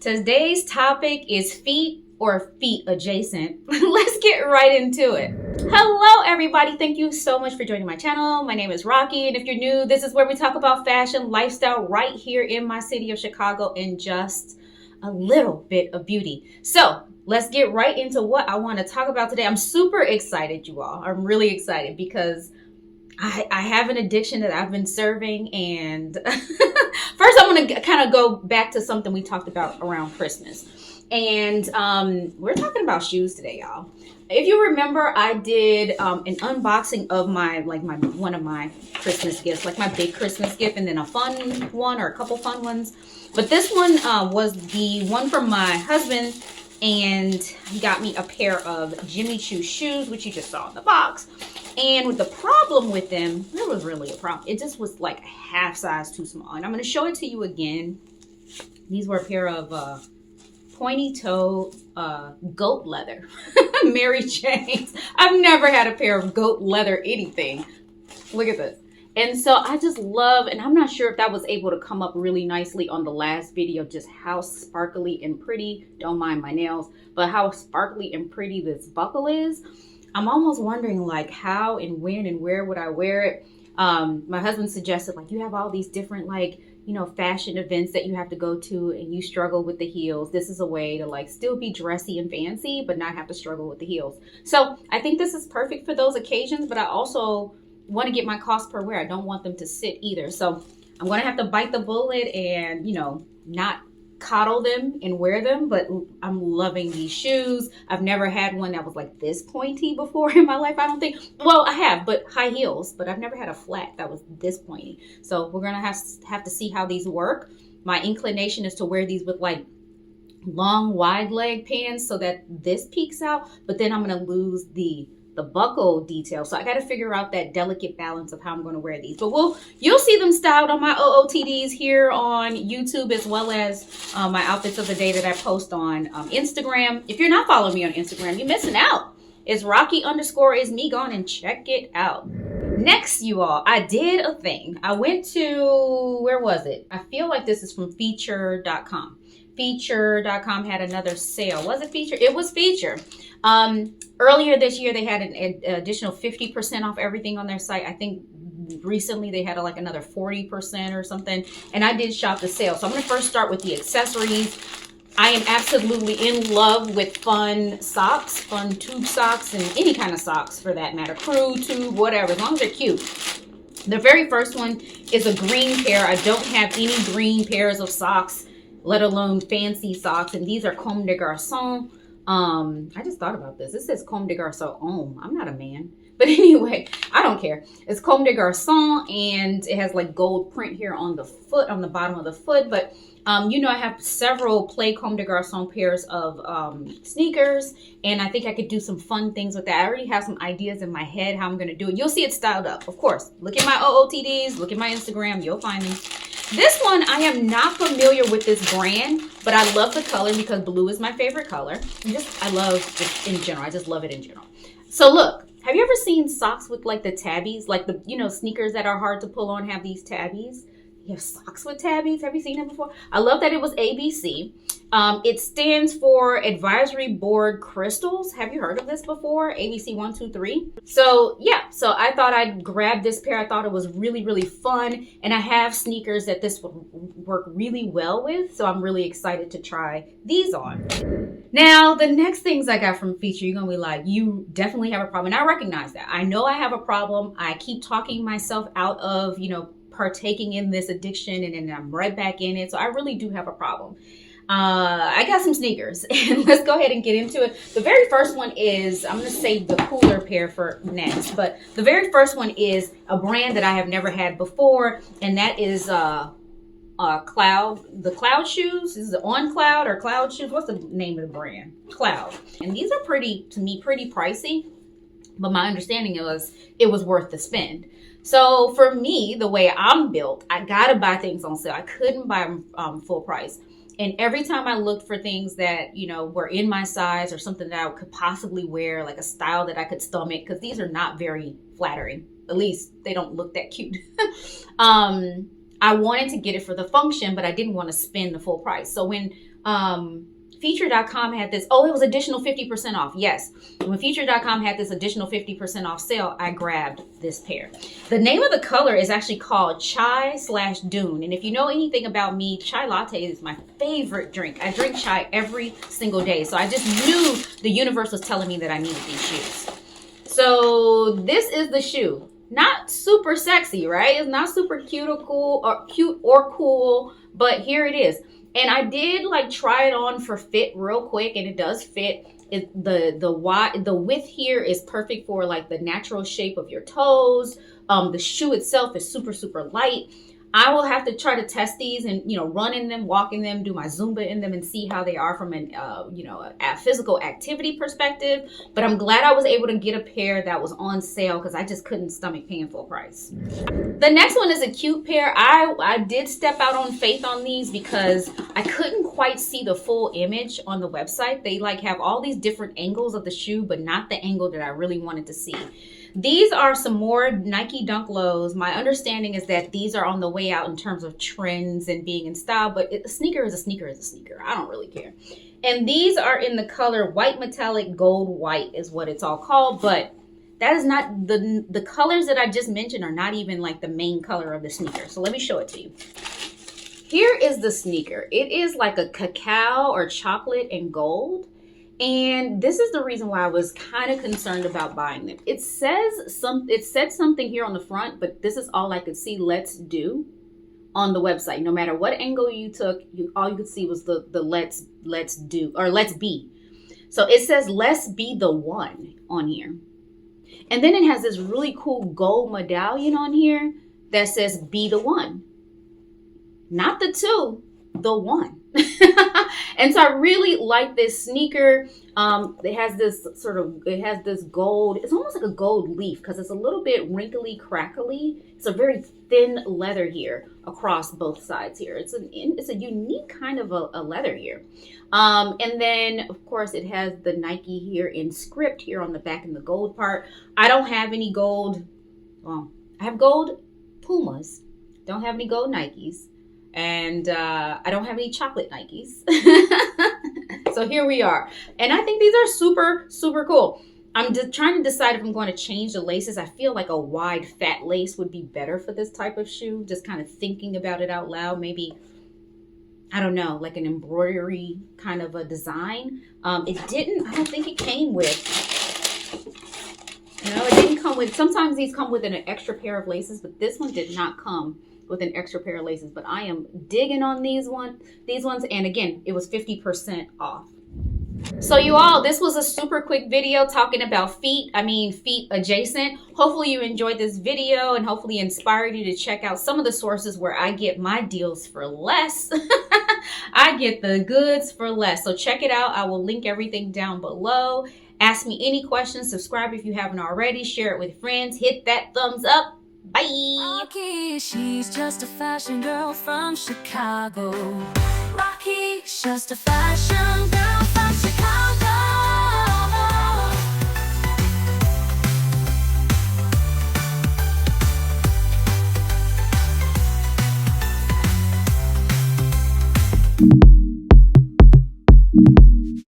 Today's topic is feet or feet adjacent. Let's get right into it. Hello everybody, thank you so much for joining my channel. My name is Rocky, and if you're new, this is where we talk about fashion, lifestyle right here in my city of Chicago, and just a little bit of beauty. So let's get right into what I want to talk about today. I'm super excited, you all. I'm really excited because I have an addiction that I've been serving, and first I want to kind of go back to something we talked about around Christmas. And we're talking about shoes today, y'all. If you remember, I did an unboxing of one of my Christmas gifts, like my big Christmas gift, and then a fun one or a couple fun ones. But this one was the one from my husband, and he got me a pair of Jimmy Choo shoes, which you just saw in the box. And with the problem with them, there was really a problem. It just was like a half size too small. And I'm going to show it to you again. These were a pair of pointy toe goat leather Mary Jane's. I've never had a pair of goat leather anything. Look at this. And so I just love, and I'm not sure if that was able to come up really nicely on the last video, just how sparkly and pretty, don't mind my nails, but how sparkly and pretty this buckle is. I'm almost wondering like how and when and where would I wear it. My husband suggested like you have all these different fashion events that you have to go to and you struggle with the heels. This is a way to like still be dressy and fancy but not have to struggle with the heels. So I think this is perfect for those occasions, but I also want to get my cost per wear. I don't want them to sit either. So I'm going to have to bite the bullet and, not coddle them and wear them, but I'm loving these shoes. I've never had one that was like this pointy before in my life, I don't think. Well, I have, but high heels, but I've never had a flat that was this pointy. So we're going to have to see how these work. My inclination is to wear these with like long wide leg pants so that this peeks out, but then I'm going to lose the buckle detail. So I got to figure out that delicate balance of how I'm going to wear these. But you'll see them styled on my OOTDs here on YouTube, as well as my outfits of the day that I post on Instagram. If you're not following me on Instagram, you're missing out. It's Rocky_is_me. Go on and check it out. Next, you all, I did a thing. I went to, where was it? I feel like this is from Feature.com. Feature.com had another sale. Was it Feature? It was Feature. Earlier this year, they had an additional 50% off everything on their site. I think recently they had like another 40% or something. And I did shop the sale. So I'm going to first start with the accessories. I am absolutely in love with fun socks, fun tube socks, and any kind of socks for that matter. Crew, tube, whatever, as long as they're cute. The very first one is a green pair. I don't have any green pairs of socks, let alone fancy socks. And these are Comme des Garçons. I just thought about this. It says Comme des Garçons. I'm not a man. But anyway, I don't care. It's Comme des Garçons, and it has like gold print here on the foot, on the bottom of the foot. But, I have several play Comme des Garçons pairs of sneakers, and I think I could do some fun things with that. I already have some ideas in my head how I'm going to do it. You'll see it styled up, of course. Look at my OOTDs, look at my Instagram, you'll find me. This one, I am not familiar with this brand, but I love the color because blue is my favorite color. I love it in general. I just love it in general. So look, have you ever seen socks with like the tabbies? Like the, sneakers that are hard to pull on have these tabbies. You have socks with tabbies. Have you seen them before? I love that it was ABC. It stands for Advisory Board Crystals. Have you heard of this before? ABC 123. So yeah, so I thought I'd grab this pair. I thought it was really, really fun. And I have sneakers that this would work really well with. So I'm really excited to try these on. Now, the next things I got from Feature, you're going to be like, you definitely have a problem. And I recognize that. I know I have a problem. I keep talking myself out of, partaking in this addiction, and then I'm right back in it. So I really do have a problem. I got some sneakers, and let's go ahead and get into it. The very first one is, I'm going to save the cooler pair for next, but the very first one is a brand that I have never had before, and that is the Cloud shoes. Is it On Cloud or Cloud shoes? What's the name of the brand? Cloud. And these are pretty pricey, but my understanding was it was worth the spend. So for me, the way I'm built, I gotta buy things on sale. I couldn't buy them full price. And every time I looked for things that, were in my size or something that I could possibly wear, like a style that I could stomach, because these are not very flattering. At least they don't look that cute. I wanted to get it for the function, but I didn't want to spend the full price. So when Feature.com had this. Oh, it was additional 50% off. Yes. When Feature.com had this additional 50% off sale, I grabbed this pair. The name of the color is actually called Chai/Dune. And if you know anything about me, chai latte is my favorite drink. I drink chai every single day. So I just knew the universe was telling me that I needed these shoes. So this is the shoe. Not super sexy, right? It's not super cute or cool, but here it is. And I did like try it on for fit real quick, and it does fit. The width here is perfect for like the natural shape of your toes. The shoe itself is super, super light. I will have to try to test these and, run in them, walk in them, do my Zumba in them and see how they are from a physical activity perspective. But I'm glad I was able to get a pair that was on sale because I just couldn't stomach paying full price. The next one is a cute pair. I did step out on faith on these because I couldn't quite see the full image on the website. They like have all these different angles of the shoe, but not the angle that I really wanted to see. These are some more Nike Dunk Lows. My understanding is that these are on the way out in terms of trends and being in style, but a sneaker is a sneaker is a sneaker. I don't really care. And these are in the color white metallic gold white is what it's all called, but that is not the colors that I just mentioned are not even like the main color of the sneaker. So let me show it to you. Here is the sneaker. It is like a cacao or chocolate and gold. And this is the reason why I was kind of concerned about buying them. It said something here on the front, but this is all I could see. Let's do on the website. No matter what angle you took, all you could see was the let's do or let's be. So it says let's be the one on here. And then it has this really cool gold medallion on here that says be the one. Not the two, the one. And so I really like this sneaker. It has this gold, it's almost like a gold leaf because it's a little bit wrinkly, crackly. It's a very thin leather here across both sides here. It's a unique kind of a leather here. And then of course it has the Nike here in script here on the back in the gold part. I don't have any gold. Well, I have gold Pumas. Don't have any gold Nikes. And I don't have any chocolate Nikes. So here we are. And I think these are super, super cool. I'm trying to decide if I'm going to change the laces. I feel like a wide, fat lace would be better for this type of shoe. Just kind of thinking about it out loud. Maybe, I don't know, like an embroidery kind of a design. I don't think it came with, it didn't come with, sometimes these come with an extra pair of laces, but this one did not come with an extra pair of laces. But I am digging on these ones. And again, it was 50% off. So you all, this was a super quick video talking about feet adjacent. Hopefully you enjoyed this video and hopefully inspired you to check out some of the sources where I get my deals for less. I get the goods for less. So check it out. I will link everything down below. Ask me any questions. Subscribe if you haven't already. Share it with friends. Hit that thumbs up. Bye. Rocky, she's just a fashion girl from Chicago. Rocky, just a fashion girl.